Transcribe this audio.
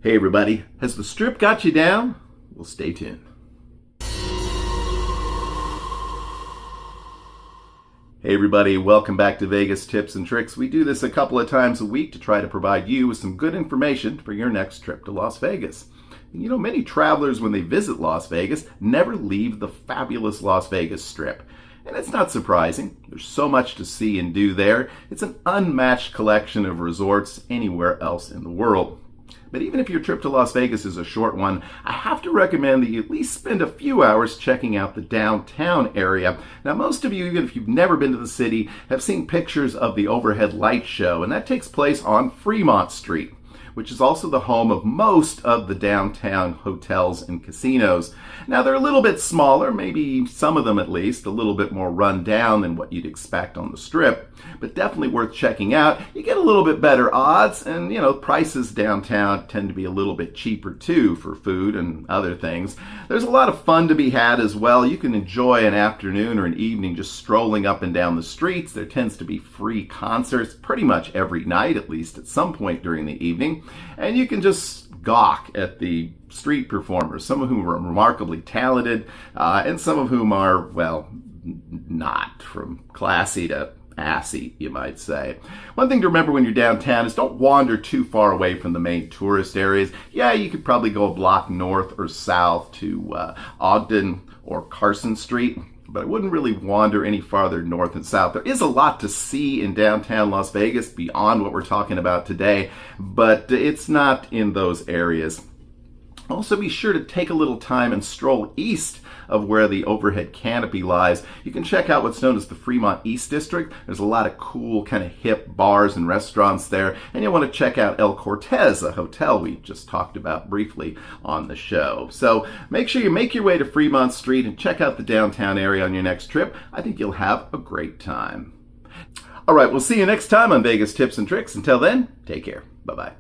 Hey everybody, has the Strip got you down? Well, stay tuned. Hey everybody, welcome back to Vegas Tips and Tricks. We do this a couple of times a week to try to provide you with some good information for your next trip to Las Vegas. You know, many travelers when they visit Las Vegas never leave the fabulous Las Vegas Strip. And it's not surprising. There's so much to see and do there. It's an unmatched collection of resorts anywhere else in the world. But even if your trip to Las Vegas is a short one, I have to recommend that you at least spend a few hours checking out the downtown area. Now, most of you, even if you've never been to the city, have seen pictures of the overhead light show, and that takes place on Fremont Street, which is also the home of most of the downtown hotels and casinos. Now, they're a little bit smaller, maybe some of them at least, a little bit more run down than what you'd expect on the Strip, but definitely worth checking out. You get a little bit better odds, and prices downtown tend to be a little bit cheaper too for food and other things. There's a lot of fun to be had as well. You can enjoy an afternoon or an evening just strolling up and down the streets. There tends to be free concerts pretty much every night, at least at some point during the evening. And you can just gawk at the street performers, some of whom are remarkably talented, and some of whom are, well, not, from classy to assy, you might say. One thing to remember when you're downtown is don't wander too far away from the main tourist areas. Yeah, you could probably go a block north or south to Ogden or Carson Street, but I wouldn't really wander any farther north and south. There is a lot to see in downtown Las Vegas beyond what we're talking about today, but it's not in those areas. Also, be sure to take a little time and stroll east of where the overhead canopy lies. You can check out what's known as the Fremont East District. There's a lot of cool, kind of hip bars and restaurants there. And you'll want to check out El Cortez, a hotel we just talked about briefly on the show. So make sure you make your way to Fremont Street and check out the downtown area on your next trip. I think you'll have a great time. All right, we'll see you next time on Vegas Tips and Tricks. Until then, take care. Bye-bye.